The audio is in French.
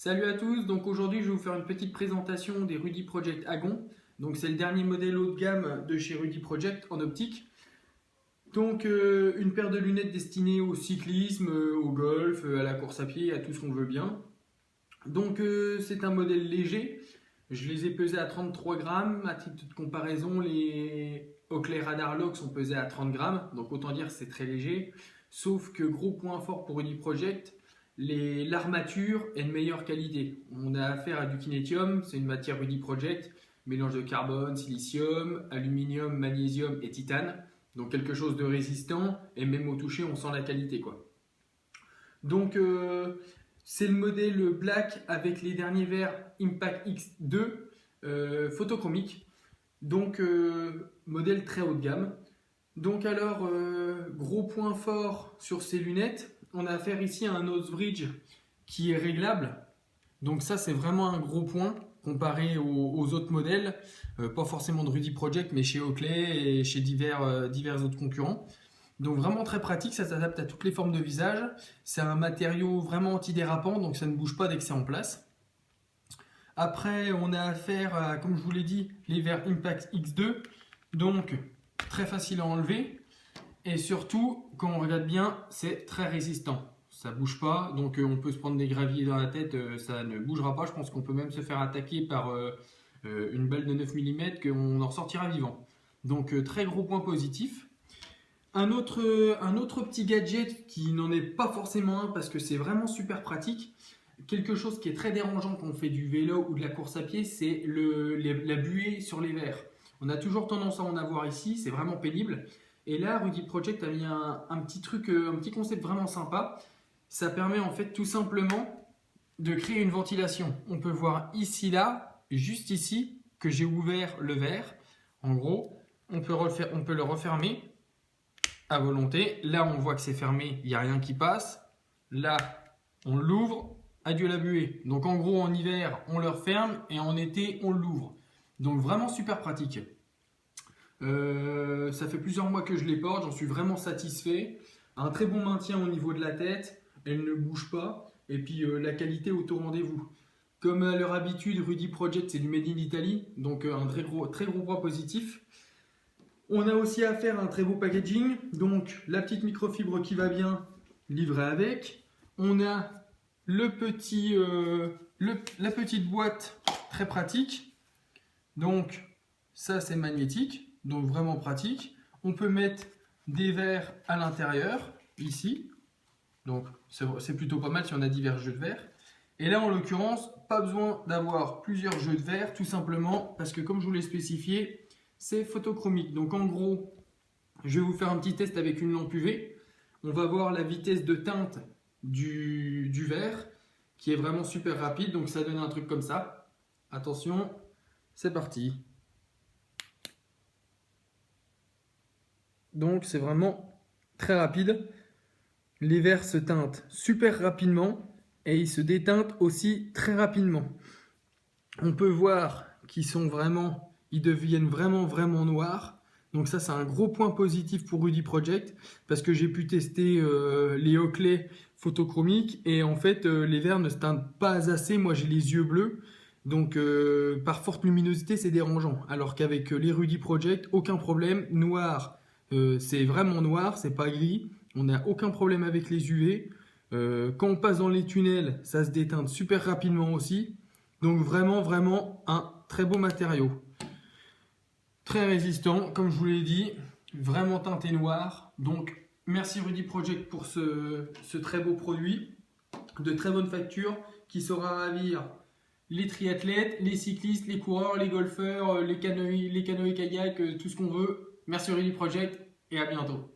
Salut à tous, donc aujourd'hui je vais vous faire une petite présentation des Rudy Project Agon. Donc c'est le dernier modèle haut de gamme de chez Rudy Project en optique. Donc une paire de lunettes destinées au cyclisme, au golf, à la course à pied, à tout ce qu'on veut bien. Donc c'est un modèle léger, je les ai pesés à 33 grammes. À titre de comparaison, les Oakley Radar Lock sont pesés à 30 grammes, donc autant dire que c'est très léger. Sauf que gros point fort pour Rudy Project, l'armature est de meilleure qualité. On a affaire à du kinétium, c'est une matière Rudy Project, mélange de carbone, silicium, aluminium, magnésium et titane. Donc quelque chose de résistant et même au toucher on sent la qualité quoi. Donc c'est le modèle black avec les derniers verres Impact X2 photochromique. Donc modèle très haut de gamme. Donc alors gros point fort sur ces lunettes, on a affaire ici à un nose bridge qui est réglable. Donc ça c'est vraiment un gros point comparé aux autres modèles, pas forcément de Rudy Project mais chez Oakley et chez divers autres concurrents. Donc vraiment très pratique, ça s'adapte à toutes les formes de visage. C'est un matériau vraiment antidérapant, donc ça ne bouge pas dès que c'est en place. Après on a affaire à, comme je vous l'ai dit, les verres Impact X2. Donc très facile à enlever. Et surtout, quand on regarde bien, c'est très résistant. Ça ne bouge pas, donc on peut se prendre des graviers dans la tête, ça ne bougera pas. Je pense qu'on peut même se faire attaquer par une balle de 9 mm, qu'on en sortira vivant. Donc très gros point positif. Un autre petit gadget qui n'en est pas forcément un parce que c'est vraiment super pratique. Quelque chose qui est très dérangeant quand on fait du vélo ou de la course à pied, c'est la buée sur les verres. On a toujours tendance à en avoir ici, c'est vraiment pénible. Et là, Rudy Project a mis un petit truc, un petit concept vraiment sympa. Ça permet en fait tout simplement de créer une ventilation. On peut voir ici, là, juste ici, que j'ai ouvert le verre. En gros, on peut le refermer à volonté. Là, on voit que c'est fermé, il n'y a rien qui passe. Là, on l'ouvre, adieu la buée. Donc en gros, en hiver, on le referme et en été, on l'ouvre. Donc vraiment super pratique. Ça fait plusieurs mois que je les porte, j'en suis vraiment satisfait. Un très bon maintien au niveau de la tête, elle ne bouge pas. Et puis la qualité au tout rendez-vous. Comme à leur habitude, Rudy Project c'est du Made in Italy, donc un très gros point positif. On a aussi affaire à un très beau packaging, donc la petite microfibre qui va bien, livrée avec. On a la petite boîte très pratique, donc ça c'est magnétique. Donc vraiment pratique. On peut mettre des verres à l'intérieur, ici. Donc c'est plutôt pas mal si on a divers jeux de verres. Et là en l'occurrence, pas besoin d'avoir plusieurs jeux de verres, tout simplement parce que comme je vous l'ai spécifié, c'est photochromique. Donc en gros, je vais vous faire un petit test avec une lampe UV. On va voir la vitesse de teinte du verre, qui est vraiment super rapide. Donc ça donne un truc comme ça. Attention, c'est parti. Donc c'est vraiment très rapide. Les verres se teintent super rapidement et ils se déteintent aussi très rapidement. On peut voir qu'ils deviennent vraiment noirs. Donc ça c'est un gros point positif pour Rudy Project parce que j'ai pu tester les Oakley photochromiques et en fait les verres ne se teintent pas assez. Moi j'ai les yeux bleus. Donc par forte luminosité c'est dérangeant. Alors qu'avec les Rudy Project, aucun problème, noir. C'est vraiment noir, c'est pas gris, on n'a aucun problème avec les UV. Quand on passe dans les tunnels, ça se déteint super rapidement aussi. Donc vraiment un très beau matériau. Très résistant, comme je vous l'ai dit, vraiment teinté noir. Donc merci Rudy Project pour ce très beau produit, de très bonne facture, qui saura ravir les triathlètes, les cyclistes, les coureurs, les golfeurs, les canoës kayak, tout ce qu'on veut. Merci Rudy Project et à bientôt.